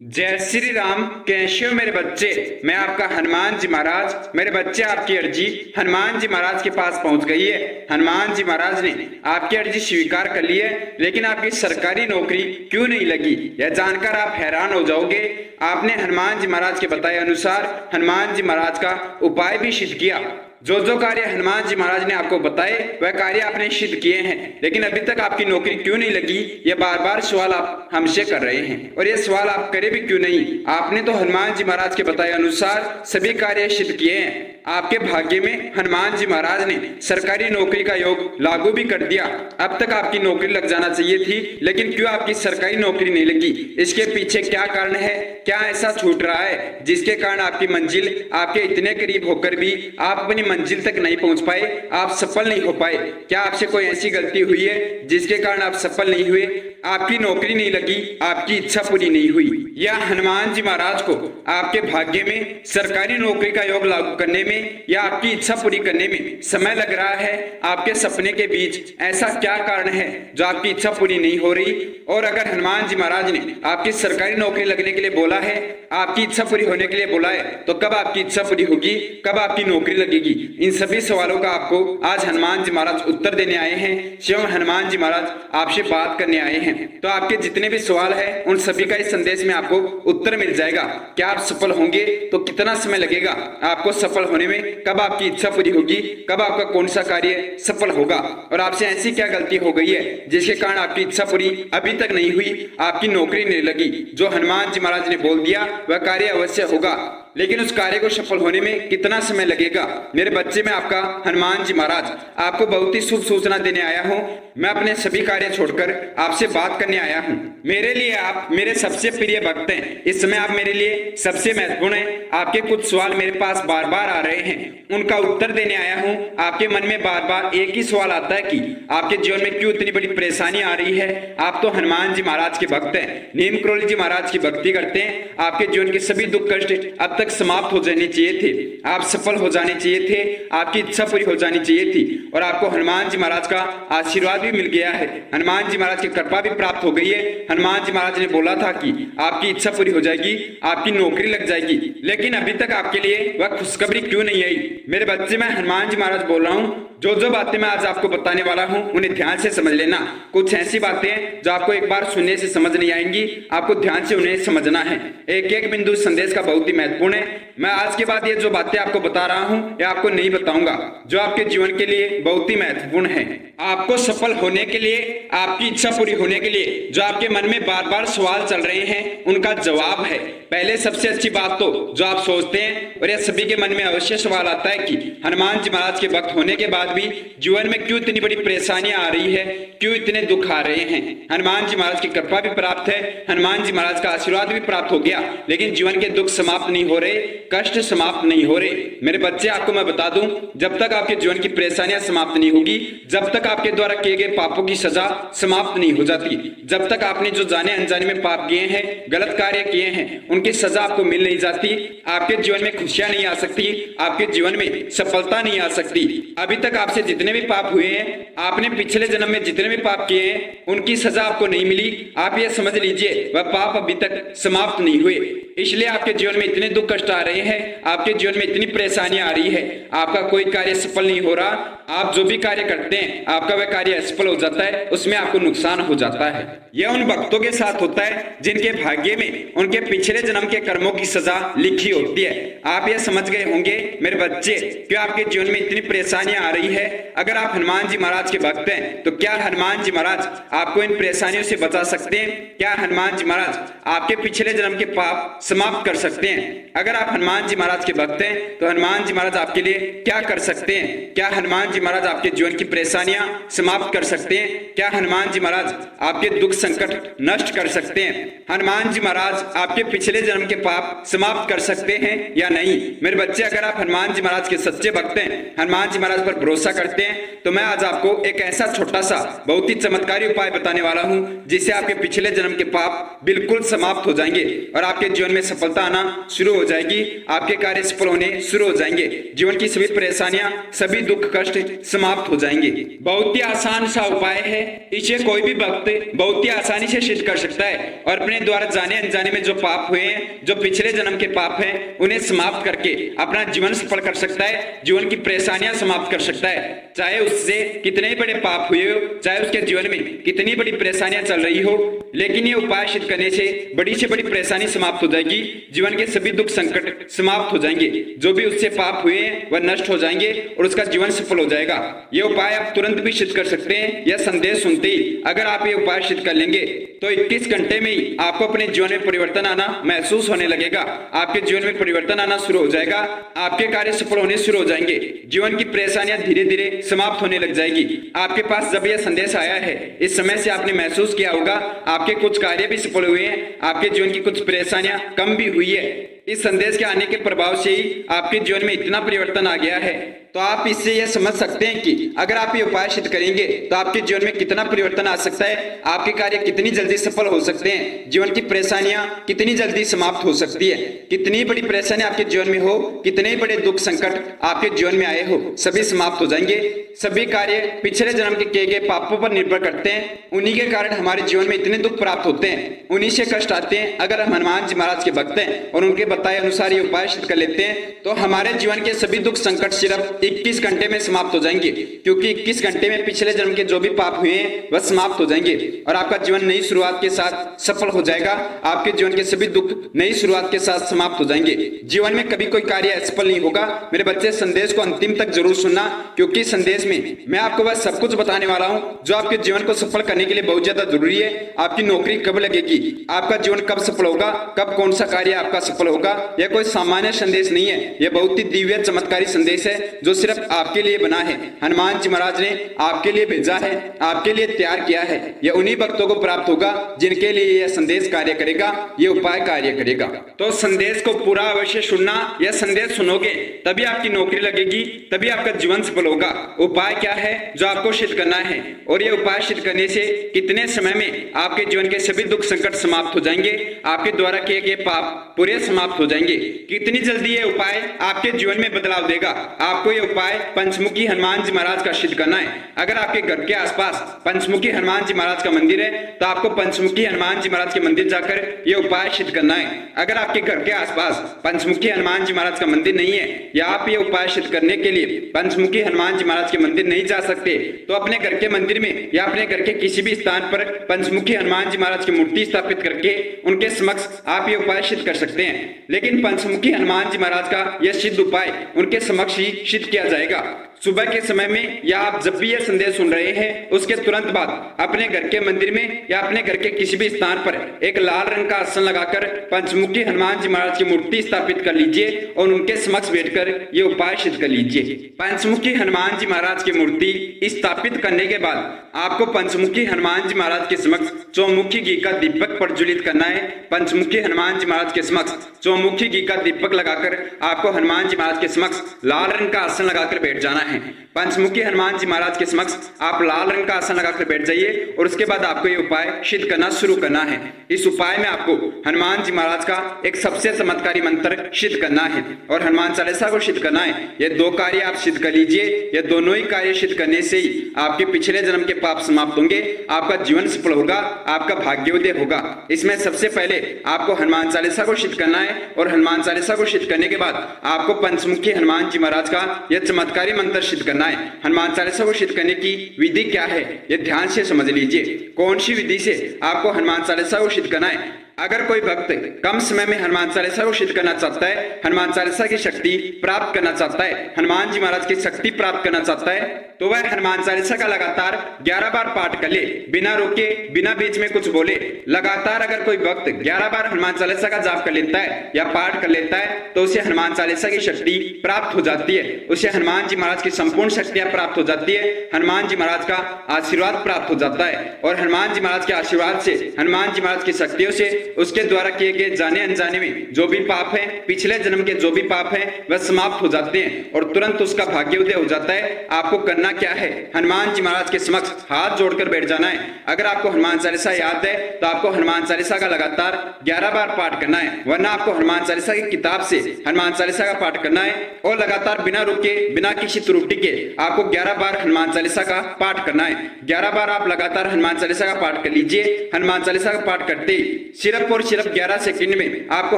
जय श्री राम। कैसे हो मेरे बच्चे? मैं आपका हनुमान जी महाराज। मेरे बच्चे, आपकी अर्जी हनुमान जी महाराज के पास पहुंच गई है। हनुमान जी महाराज ने आपकी अर्जी स्वीकार कर ली है, लेकिन आपकी सरकारी नौकरी क्यों नहीं लगी, यह जानकर आप हैरान हो जाओगे। आपने हनुमान जी महाराज के बताए अनुसार हनुमान जी महाराज का उपाय भी सिद्ध किया। जो जो कार्य हनुमान जी महाराज ने आपको बताए वह कार्य आपने सिद्ध किए हैं, लेकिन अभी तक आपकी नौकरी क्यों नहीं लगी, ये बार बार सवाल आप हमसे कर रहे हैं। और ये सवाल आप करे भी क्यों नहीं? आपने तो हनुमान जी महाराज के बताए अनुसार सभी कार्य सिद्ध किए हैं। आपके भाग्य में हनुमान जी महाराज ने सरकारी नौकरी का योग लागू भी कर दिया। अब तक आपकी नौकरी लग जाना चाहिए थी, लेकिन क्यों आपकी सरकारी नौकरी नहीं लगी? इसके पीछे क्या कारण है? क्या ऐसा छूट रहा है जिसके कारण आपकी मंजिल आपके इतने करीब होकर भी आप अपनी मंजिल तक नहीं पहुंच पाए, आप सफल नहीं हो पाए? क्या आपसे कोई ऐसी गलती हुई है जिसके कारण आप सफल नहीं हुए, आपकी नौकरी नहीं लगी, आपकी इच्छा पूरी नहीं हुई? या हनुमान जी महाराज को आपके भाग्य में सरकारी नौकरी का योग लागू करने में या आपकी इच्छा पूरी करने में समय लग रहा है? आपके सपने के बीच ऐसा क्या कारण है जो आपकी इच्छा पूरी नहीं हो रही? और अगर हनुमान जी महाराज ने आपकी सरकारी नौकरी लगने के लिए बोला है, आपकी इच्छा पूरी होने के लिए बोला है, तो कब आपकी इच्छा पूरी होगी, कब आपकी नौकरी लगेगी? इन सभी सवालों का आपको आज हनुमान जी महाराज उत्तर देने आए हैं। स्वयं हनुमान जी महाराज आपसे बात करने आए हैं। तो आपके जितने भी सवाल है उन सभी का इस संदेश में आपको उत्तर मिल जाएगा। क्या आप सफल होंगे? तो कितना समय लगेगा आपको सफल होने में? कब आपकी इच्छा पूरी होगी? कब आपका कौन सा कार्य सफल होगा? और आपसे ऐसी क्या गलती हो गई है जिसके कारण आपकी इच्छा पूरी अभी तक नहीं हुई, आपकी नौकरी नहीं लगी? जो हनुमान जी महाराज ने बोल दिया वह कार्य अवश्य होगा, लेकिन उस कार्य को सफल होने में कितना समय लगेगा? मेरे बच्चे, मैं आपका हनुमान जी महाराज आपको बहुत ही शुभ सूचना देने आया हूँ। मैं अपने सभी कार्य छोड़कर आपसे बात करने आया हूँ। मेरे लिए आप मेरे सबसे प्रिय भक्त हैं। इस समय आप मेरे लिए सबसे महत्वपूर्ण हैं। आपके कुछ सवाल मेरे पास बार बार आ रहे हैं, उनका उत्तर देने आया हूँ। आपके मन में बार बार एक ही सवाल आता है कि आपके जीवन में क्यों इतनी बड़ी परेशानी आ रही है? आप तो हनुमान जी महाराज के भक्त हैं, नीम करोली जी महाराज की भक्ति करते हैं। आपके जीवन के सभी दुख कष्ट अब तक समाप्त हो जाने चाहिए थे, आप सफल हो जाने चाहिए थे, आपकी इच्छा पूरी हो जानी चाहिए थी, और आपको हनुमान जी महाराज का आशीर्वाद भी मिल गया है। हनुमान जी महाराज की कृपा भी प्राप्त हो गई है। हनुमान जी महाराज ने बोला था कि आपकी इच्छा पूरी हो जाएगी, आपकी नौकरी लग जाएगी, लेकिन अभी तक आपके लिए वह खुशखबरी क्यों नहीं आई? मेरे बच्चे, मैं हनुमान जी महाराज बोल रहा हूँ। जो जो बातें मैं आज आपको बताने वाला हूँ उन्हें ध्यान से समझ लेना। कुछ ऐसी बातें जो आपको एक बार सुनने से समझ नहीं आएंगी, आपको ध्यान से उन्हें समझना है। एक एक बिंदु संदेश का बहुत ही महत्वपूर्ण है। मैं आज के बाद ये जो बातें आपको बता रहा हूँ ये आपको नहीं बताऊंगा, जो आपके जीवन के लिए बहुत ही महत्वपूर्ण है। आपको सफल होने के लिए, आपकी इच्छा पूरी होने के लिए जो आपके मन में बार बार सवाल चल रहे हैं उनका जवाब है। पहले सबसे अच्छी बात तो जो आप सोचते हैं, और यह सभी के मन में अवश्य सवाल आता है कि हनुमान जी महाराज के भक्त होने के बाद भी जीवन में क्यों इतनी बड़ी परेशानियां आ रही है, क्यों इतने दुख आ रहे हैं? हनुमान जी महाराज की कृपा भी प्राप्त है, हनुमान जी महाराज का आशीर्वाद भी प्राप्त हो गया, लेकिन जीवन के दुख समाप्त नहीं हो रहे, कष्ट समाप्त नहीं हो रहे। मेरे बच्चे, आपको मैं बता दूं, जब तक आपके जीवन की परेशानियां समाप्त नहीं होगी, जब तक आपके द्वारा किए गए पापों की सजा समाप्त नहीं हो जाती, जब तक आपने जो जाने अनजाने में पाप किए हैं, गलत कार्य किए हैं, उनकी सजा आपको मिल नहीं जाती, आपके जीवन में खुशियां नहीं आ सकती, आपके जीवन में सफलता नहीं आ सकती। अभी तक आपसे जितने भी पाप हुए हैं, आपने पिछले जन्म में जितने भी पाप किए हैं, उनकी सजा आपको नहीं मिली। आप ये समझ लीजिए वह पाप अभी तक समाप्त नहीं हुए, इसलिए आपके जीवन में इतने दुख कष्ट आ रहे हैं, आपके जीवन में इतनी परेशानियां आ रही है, आपका कोई कार्य सफल नहीं हो रहा। आप जो भी कार्य करते हैं आपका वह कार्य असफल हो जाता है, उसमें आपको नुकसान हो जाता है। यह उन भक्तों के साथ होता है जिनके भाग्य में उनके पिछले जन्म के कर्मों की सजा लिखी होती है। आप यह समझ गए होंगे मेरे बच्चे, क्यों आपके जीवन में इतनी परेशानियां आ रही है। अगर आप हनुमान जी महाराज के भक्त हैं तो क्या हनुमान जी महाराज आपको इन परेशानियों से बचा सकते हैं? क्या हनुमान जी महाराज आपके पिछले जन्म के पाप समाप्त कर सकते हैं? अगर आप हनुमान जी महाराज के भक्त हैं तो हनुमान जी महाराज आपके लिए क्या कर सकते हैं? क्या हनुमान जी महाराज आपके जीवन की परेशानियां समाप्त कर सकते हैं? क्या हनुमान जी महाराज आपके दुख संकट नष्ट कर सकते हैं? हनुमान जी महाराज आपके पिछले जन्म के पाप समाप्त कर सकते हैं या नहीं? मेरे बच्चे, अगर आप हनुमान जी महाराज के सच्चे भक्त हैं, हनुमान जी महाराज पर भरोसा करते हैं, तो मैं आज आपको एक ऐसा छोटा सा बहुत ही चमत्कारी उपाय बताने वाला हूं जिससे आपके पिछले जन्म के पाप बिल्कुल समाप्त हो जाएंगे और आपके जीवन में सफलता आना शुरू हो जाएगी, आपके कार्य सफल होने शुरू हो जाएंगे। जीवन की सभी परेशानियां, सभी दुख कष्ट समाप्त हो जाएंगे। बहुत ही आसान सा उपाय है, इसे कोई भी भक्त बहुत ही आसानी से सिद्ध कर सकता है और अपने द्वारा जाने अनजाने में जो पाप हुए हैं, जो पिछले जन्म के पाप हैं, उन्हें समाप्त करके अपना जीवन सफल कर सकता है, जीवन की परेशानियां समाप्त कर सकता है। चाहे उससे कितने ही बड़े पाप हुए हो, चाहे उसके जीवन में कितनी बड़ी परेशानियां चल रही हो, लेकिन ये उपाय सिद्ध करने से बड़ी से बड़ी परेशानी समाप्त हो जाएगी, जीवन के सभी दुख संकट समाप्त हो जाएंगे, जो भी उससे पाप हुए हैं वह नष्ट हो जाएंगे और उसका जीवन सफल हो जाएगा। ये उपाय आप तुरंत भी सिद्ध कर सकते हैं। यह संदेश सुनते ही अगर आप ये उपाय सिद्ध कर लेंगे तो 21 घंटे में ही आपको अपने जीवन में परिवर्तन आना महसूस होने लगेगा। आपके जीवन में परिवर्तन आना शुरू हो जाएगा, आपके कार्य सफल होने शुरू हो जाएंगे, जीवन की परेशानियां धीरे धीरे समाप्त होने लग जाएगी। आपके पास जब यह संदेश आया है, इस समय से आपने महसूस किया होगा आपके कुछ कार्य भी सफल हुए हैं, आपके जीवन की कुछ परेशानियां कम भी हुई है। इस संदेश के आने के प्रभाव से ही आपके जीवन में इतना परिवर्तन आ गया है। तो आप इससे यह समझ सकते हैं कि अगर आप ये उपाय सिद्ध करेंगे तो आपके जीवन में कितना परिवर्तन आ सकता है, आपके कार्य कितनी जल्दी सफल हो सकते हैं, जीवन की परेशानियां कितनी जल्दी समाप्त हो सकती है। कितनी बड़ी परेशानी आपके जीवन में हो, कितने बड़े दुख संकट आपके जीवन में आए हो, सभी समाप्त हो जाएंगे। सभी कार्य पिछले जन्म के किए गए पापों पर निर्भर करते हैं, उन्हीं के कारण हमारे जीवन में इतने दुख प्राप्त होते हैं, उन्हीं से कष्ट आते हैं। अगर हम हनुमान जी महाराज के भक्त हैं और उनके बताए अनुसार ये उपाय सिद्ध कर लेते हैं तो हमारे जीवन के सभी दुख संकट सिर्फ 21 घंटे में समाप्त हो जाएंगे, क्योंकि 21 घंटे में पिछले जन्म के जो भी पाप हुए हैं वह समाप्त हो जाएंगे और आपका जीवन नई शुरुआत के साथ सफल हो जाएगा। आपके जीवन के सभी दुख नई शुरुआत के साथ समाप्त हो जाएंगे। जीवन में कभी कोई कार्य असफल नहीं होगा। मेरे बच्चे, संदेश को अंतिम तक जरूर सुनना, क्योंकि संदेश में मैं आपको वह सब कुछ बताने वाला हूँ जो आपके जीवन को सफल करने के लिए बहुत ज्यादा जरूरी है। आपकी नौकरी कब लगेगी, आपका जीवन कब सफल होगा, कब कौन सा कार्य आपका सफल होगा, यह कोई सामान्य संदेश नहीं है। यह बहुत ही दिव्य चमत्कारी संदेश है जो सिर्फ आपके लिए बना है। हनुमान जी महाराज ने आपके लिए भेजा है, आपके लिए तैयार किया है। यह उन्हीं भक्तों को प्राप्त होगा जिनके लिए यह संदेश कार्य करेगा, यह उपाय कार्य करेगा। तो संदेश को पूरा अवश्य सुनना। यह संदेश सुनोगे तभी आपकी नौकरी लगेगी, तभी आपका जीवन सफल होगा। उपाय क्या है जो आपको सिद्ध करना है, और यह उपाय सिद्ध करने से कितने समय में आपके जीवन के सभी दुख संकट समाप्त हो जाएंगे, आपके द्वारा किए गए पाप पूरे समाप्त हो जाएंगे। कितनी जल्दी यह उपाय आपके जीवन में बदलाव देगा। आपको यह उपाय पंचमुखी हनुमान जी महाराज का सिद्ध करना है। अगर आपके घर के आसपास पंचमुखी हनुमान जी महाराज का मंदिर है तो आपको पंचमुखी हनुमान जी महाराज के मंदिर जाकर यह उपाय सिद्ध करना है। अगर आपके घर के आसपास पंचमुखी हनुमान जी महाराज का मंदिर नहीं है या आप ये उपाय सिद्ध करने के लिए पंचमुखी हनुमान जी महाराज के मंदिर नहीं जा सकते तो अपने घर के मंदिर में या अपने घर के किसी भी स्थान पर पंचमुखी हनुमान जी महाराज की मूर्ति स्थापित करके उनके समक्ष आप ये उपाय सिद्ध कर सकते हैं। लेकिन पंचमुखी हनुमान जी महाराज का यह सिद्ध उपाय उनके समक्ष ही सिद्ध किया जाएगा। सुबह के समय में या आप जब भी यह संदेश सुन रहे हैं उसके तुरंत बाद अपने घर के मंदिर में या अपने घर के किसी भी स्थान पर एक लाल रंग का आसन लगाकर पंचमुखी हनुमान जी महाराज की मूर्ति स्थापित कर लीजिए और उनके समक्ष बैठकर ये उपाय सिद्ध कर लीजिए। पंचमुखी हनुमान जी महाराज की मूर्ति स्थापित करने के बाद आपको पंचमुखी हनुमान जी महाराज के समक्ष चौमुखी घी का दीपक प्रज्वलित करना है। पंचमुखी हनुमान जी महाराज के समक्ष चौमुखी घी का दीपक लगाकर आपको हनुमान जी महाराज के समक्ष लाल रंग का आसन लगाकर बैठ जाना है। पंचमुखी हनुमान जी महाराज के समक्ष आप लाल रंग का आसन लगाकर बैठ जाइए और उसके बाद आपको ये उपाय सिद्ध करना शुरू करना है। इस उपाय में आपको हनुमान जी महाराज का एक सबसे चमत्कारी मंत्र सिद्ध करना है और हनुमान चालीसा को सिद्ध करना है। ये दो कार्य आप सिद्ध कर लीजिए। ये दोनों ही कार्य सिद्ध करने से ही आपके पिछले जन्म के पाप समाप्त होंगे, आपका जीवन सफल होगा, आपका भाग्योदय होगा। इसमें सबसे पहले आपको हनुमान चालीसा को सिद्ध करना है और हनुमान चालीसा को सिद्ध करने के बाद आपको पंचमुखी हनुमान जी महाराज का यह चमत्कारी मंत्र सिद्ध करना है। हनुमान चालीसा को सिद्ध करने की विधि क्या है ये ध्यान से समझ लीजिए। कौन सी विधि से आपको हनुमान चालीसा को सिद्ध करना है। अगर कोई भक्त कम समय में हनुमान चालीसा को सिद्ध करना चाहता है, हनुमान चालीसा की शक्ति प्राप्त करना चाहता है, हनुमान जी महाराज की शक्ति प्राप्त करना चाहता है, तो वह हनुमान चालीसा का लगातार 11 बार पाठ कर ले, बिना रोके, बिना बीच में कुछ बोले। लगातार अगर कोई भक्त 11 बार हनुमान चालीसा का जाप कर लेता है या पाठ कर लेता है तो उसे हनुमान चालीसा की शक्ति प्राप्त हो जाती है, उसे हनुमान जी महाराज की संपूर्ण शक्तियां प्राप्त हो जाती है, हनुमान जी महाराज का आशीर्वाद प्राप्त हो जाता है और हनुमान जी महाराज के आशीर्वाद से, हनुमान जी महाराज की शक्तियों से उसके द्वारा किए गए जाने अनजाने में जो भी पाप है, पिछले जन्म के जो भी पाप है, वह समाप्त हो जाते हैं और तुरंत उसका भाग्योदय हो जाता है। आपको करना क्या है, हनुमान जी महाराज के समक्ष हाथ जोड़कर बैठ जाना है। अगर आपको हनुमान चालीसा याद है तो आपको हनुमान चालीसा का लगातार 11 बार पाठ करना है, वरना आपको हनुमान चालीसा की किताब से हनुमान चालीसा का पाठ करना है और लगातार बिना रुके, बिना किसी त्रुटि के आपको 11 बार हनुमान चालीसा का पाठ करना है। 11 बार आप लगातार हनुमान चालीसा का पाठ कर लीजिए। हनुमान चालीसा का पाठ करते ही सिर्फ और सिर्फ 11 सेकंड में आपको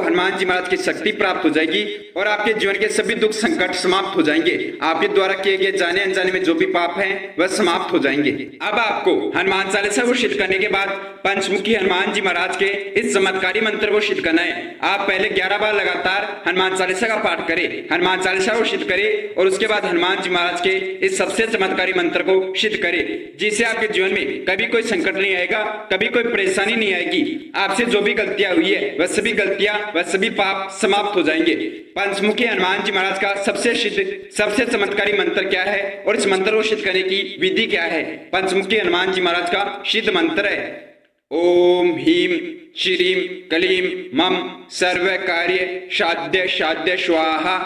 हनुमान जी महाराज की शक्ति प्राप्त हो जाएगी और आपके जीवन के सभी दुख संकट समाप्त हो जाएंगे। आपके द्वारा किए गए जाने अनजाने में जो भी पाप है वह समाप्त हो जाएंगे। अब आपको हनुमान चालीसा को सिद्ध करने के बाद पंचमुखी हनुमान जी महाराज के इस चमत्कारी मंत्र को सिद्ध करना है। आप पहले 11 बार लगातार हनुमान चालीसा का पाठ करें, हनुमान चालीसा को सिद्ध करें और उसके बाद हनुमान जी महाराज के इस सबसे चमत्कारी मंत्र को सिद्ध करें, जिससे आपके जीवन में कभी कोई संकट नहीं आएगा, कभी कोई परेशानी नहीं आएगी। आपसे जो भी गलतियां हुई है वह सभी गलतियां, वह सभी पाप समाप्त हो जाएंगे। पंचमुखी हनुमान जी महाराज का सबसे सिद्ध, सबसे चमत्कारी मंत्र क्या है और इस मंत्र को सिद्ध करने की विधि क्या है। पंचमुखी हनुमान जी महाराज का सिद्ध मंत्र है ओम ह्रीं श्रीं क्लीं मम सर्व कार्य साध्य साध्य स्वाहा।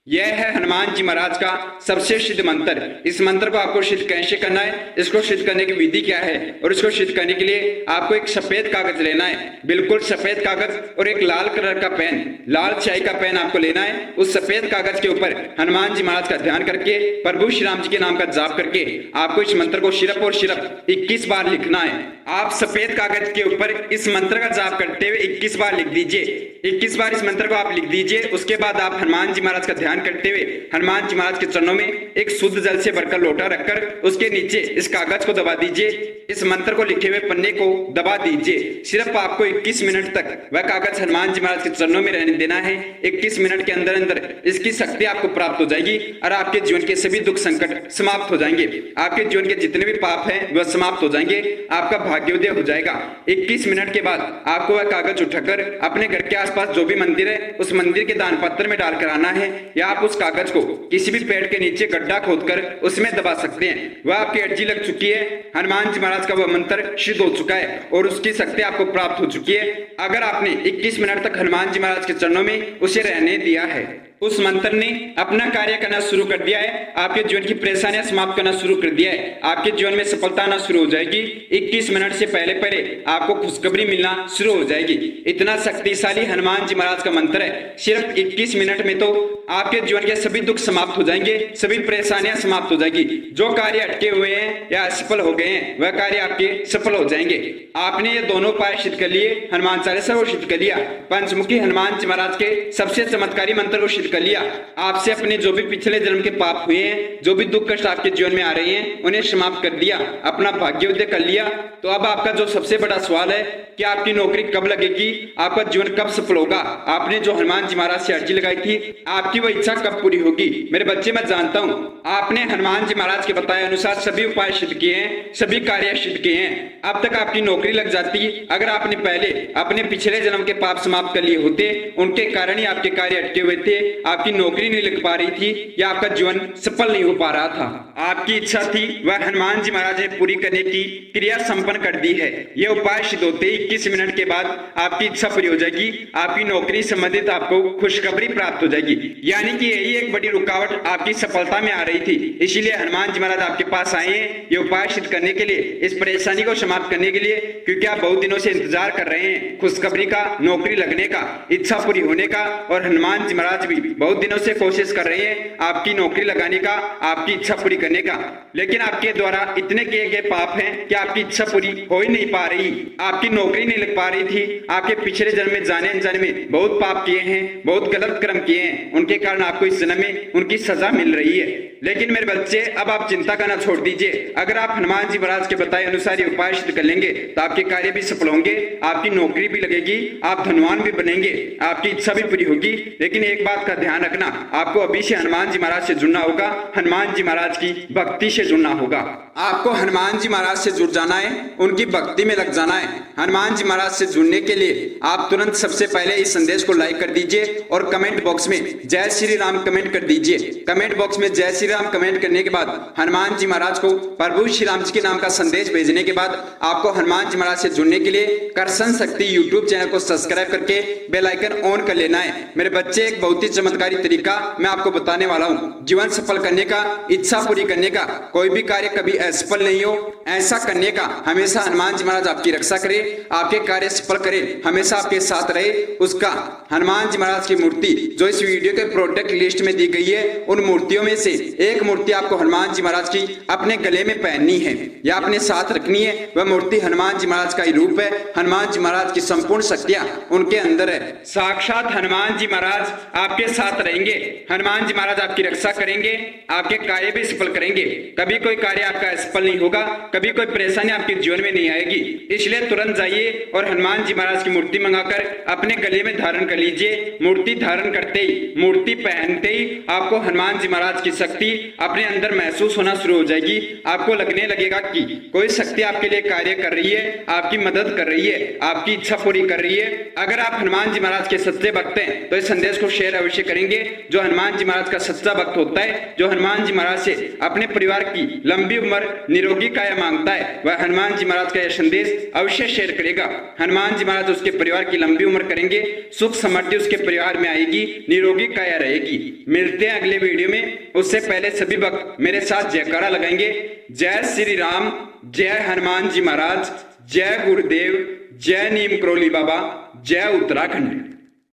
यह है हनुमान जी महाराज का सबसे सिद्ध मंत्र। इस मंत्र को आपको सिद्ध कैसे करना है, इसको सिद्ध करने की विधि क्या है और इसको सिद्ध करने के लिए आपको एक सफेद कागज लेना है, बिल्कुल सफेद कागज और एक लाल कलर का पेन, लाल स्याही का पेन आपको लेना है। उस सफेद कागज के ऊपर हनुमान जी महाराज का ध्यान करके, प्रभु श्री राम जी के नाम का जाप करके आपको इस मंत्र को सिर्फ और सिर्फ 21 बार लिखना है। आप सफेद कागज के ऊपर इस मंत्र का जाप करते हुए 21 बार लिख दीजिए। 21 बार इस मंत्र को आप लिख दीजिए। उसके बाद आप हनुमान जी महाराज का ध्यान करते हुए हनुमान जी महाराज के चरणों में एक शुद्ध जल से भरकर लोटा रखकर उसके नीचे इस कागज को दबा दीजिए। इस मंत्र को लिखे हुए पन्ने को दबा दीजिए। सिर्फ आपको 21 मिनट तक वह कागज हनुमान जी महाराज के चरणों में रहने देना है। 21 मिनट के अंदर अंदर इसकी शक्ति आपको प्राप्त हो जाएगी और आपके जीवन के सभी दुख संकट समाप्त हो जाएंगे। आपके जीवन के जितने भी पाप हैं वह समाप्त हो जाएंगे, आपका भाग्योदय हो जाएगा। 21 मिनट के बाद आपको वह कागज उठाकर अपने घर के आसपास जो भी मंदिर है उस मंदिर के दान पत्र में डालकर आना है, या आप उस कागज को किसी भी पेड़ के नीचे गड्ढा खोदकर उसमें दबा सकते हैं। वह आपकी अर्जी लग चुकी है, हनुमान जी महाराज का वह मंत्र सिद्ध हो चुका है और उसकी शक्ति आपको प्राप्त हो चुकी है। अगर आपने 21 मिनट तक हनुमान जी महाराज के चरणों में उसे रहने दिया है, उस मंत्र ने अपना कार्य करना शुरू कर दिया है, आपके जीवन की परेशानियां समाप्त करना शुरू कर दिया है, आपके जीवन में सफलता आना शुरू हो जाएगी। 21 मिनट से पहले पहले आपको खुशखबरी मिलना शुरू हो जाएगी। इतना शक्तिशाली हनुमान जी महाराज का मंत्र है। सिर्फ 21 मिनट में तो आपके जीवन के सभी दुख समाप्त हो जाएंगे, सभी परेशानियां समाप्त हो जाएगी। जो कार्य अटके हुए हैं या असफल हो गए हैं वह कार्य आपके सफल हो जाएंगे। आपने ये दोनों उपाय सिद्ध कर लिए, हनुमान चालीसा को सिद्ध कर लिया, पंचमुखी हनुमान जी महाराज के सबसे चमत्कारी मंत्र को सिद्ध कर लिया। आपसे अपने जो भी पिछले जन्म के पाप हुए हैं, जो भी दुख कष्ट आपके जीवन में आ रहे हैं, उन्हें समाप्त कर दिया, अपना भाग्योदय कर लिया। तो अब आपका जो सबसे बड़ा सवाल है कि आपकी नौकरी कब लगेगी, आपका जीवन कब सफल होगा, आपने जो हनुमान जी महाराज से अर्जी लगाई थी आपकी वह इच्छा कब पूरी होगी। मेरे बच्चे, मैं जानता हूँ आपने हनुमान जी महाराज के बताए अनुसार सभी उपाय सिद्ध किए हैं, सभी कार्य सिद्ध किए हैं। अब तक आपकी नौकरी लग जाती अगर आपने पहले अपने पिछले जन्म के पाप समाप्त कर लिए होते। उनके कारण ही आपके कार्य अटके हुए थे, आपकी नौकरी नहीं लग पा रही थी या आपका जीवन सफल नहीं हो पा रहा था। आपकी इच्छा थी वह हनुमान जी महाराज ने पूरी करने की क्रिया संपन्न कर दी है। ये उपाय सिद्ध होते 21 मिनट के बाद आपकी इच्छा पूरी हो जाएगी, आपकी नौकरी संबंधित आपको खुशखबरी प्राप्त हो जाएगी। यानी कि यही एक बड़ी रुकावट आपकी सफलता में आ रही थी, इसीलिए हनुमान जी महाराज आपके पास आए हैं ये उपाय सिद्ध करने के लिए, इस परेशानी को समाप्त करने के लिए, क्योंकि आप बहुत दिनों से इंतजार कर रहे हैं खुशखबरी का, नौकरी लगने का, इच्छा पूरी होने का। और हनुमान जी महाराज भी बहुत दिनों से कोशिश कर रहे हैं आपकी नौकरी लगाने का, आपकी इच्छा पूरी करने का। लेकिन आपके द्वारा इतने किए गए पाप हैं कि आपकी इच्छा पूरी हो ही नहीं पा रही, आपकी नौकरी नहीं लग पा रही थी। आपके पिछले जन्म में जाने अनजाने में बहुत पाप किए हैं, बहुत गलत कर्म किए हैं, उनके कारण आपको इस जन्म में उनकी सजा मिल रही है। लेकिन मेरे बच्चे, अब आप चिंता करना छोड़ दीजिए। अगर आप हनुमान जी महाराज के बताए अनुसार ये उपाय सिद्ध कर लेंगे तो आपके कार्य भी सफल होंगे, आपकी नौकरी भी लगेगी, आप धनवान भी बनेंगे, आपकी इच्छा भी पूरी होगी। लेकिन एक बात का ध्यान रखना, आपको अभी से हनुमान जी महाराज से जुड़ना होगा, हनुमान जी महाराज की भक्ति से जुड़ना होगा। आपको हनुमान जी महाराज से जुड़ जाना है, उनकी भक्ति में लग जाना है। हनुमान जी महाराज से जुड़ने के लिए आप तुरंत सबसे पहले इस संदेश को लाइक कर दीजिए और कमेंट बॉक्स में जय श्री राम कमेंट कर दीजिए। कमेंट बॉक्स में जय श्री राम कमेंट करने के बाद हनुमान जी महाराज को प्रभु श्री राम जी के नाम का संदेश भेजने के बाद आपको हनुमान जी महाराज से जुड़ने के लिए कर्षण शक्ति यूट्यूब चैनल को सब्सक्राइब करके बेल आइकन ऑन कर लेना है। मेरे बच्चे, एक बहुत ही चमत्कारी तरीका मैं आपको बताने वाला हूँ। जीवन सफल करने का, इच्छा पूरी करने का, कोई भी कार्य कभी असफल नहीं हो ऐसा करने का हमेशा हनुमान जी महाराज आपकी रक्षा करे, आपके कार्य सफल करे, हमेशा आपके साथ रहे, उसका हनुमान जी महाराज की मूर्ति जो इस वीडियो के प्रोडक्ट लिस्ट में दी गई है, उन मूर्तियों में से एक मूर्ति आपको हनुमान जी महाराज की अपने गले में पहननी है या अपने साथ रखनी है। वह मूर्ति हनुमान जी महाराज का ही रूप है। हनुमान जी महाराज की संपूर्ण शक्तियां उनके अंदर है। साक्षात हनुमान जी महाराज आपके साथ रहेंगे। हनुमान जी महाराज आपकी रक्षा करेंगे, आपके कार्य भी सफल करेंगे। कभी कोई कार्य आपका सफल नहीं होगा, कभी कोई परेशानी आपके जीवन में नहीं आएगी। इसलिए तुरंत जाइए और हनुमान जी महाराज की मूर्ति मंगाकर अपने गले में धारण कर लीजिए। मूर्ति धारण करते ही, मूर्ति पहनते ही आपको हनुमान जी महाराज की शक्ति अपने अंदर महसूस होना शुरू हो जाएगी। आपको लगने लगेगा कि कोई शक्ति आपके लिए कार्य कर रही है, आपकी मदद कर रही है, आपकी इच्छा पूरी कर रही है। अगर आप हनुमान जी महाराज के सच्चे भक्त हैं तो इस संदेश को शेयर अवश्य करेंगे। जो हनुमान जी महाराज का सच्चा भक्त होता है, जो हनुमान जी महाराज से अपने परिवार की लंबी उम्र, निरोगी काया मांगता है, वह हनुमान जी महाराज का यह संदेश अवश्य शेयर करेगा। हनुमान जी महाराज उसके परिवार की लंबी उम्र करेंगे, सुख समृद्धि उसके परिवार में आएगी, निरोगी काया रहेगी। मिलते हैं अगले वीडियो में। उससे पहले सभी भक्त मेरे साथ जयकारा लगाएंगे। जय श्री राम, जय हनुमान जी महाराज, जय गुरुदेव, जय नीम करोली बाबा, जय उत्तराखंड।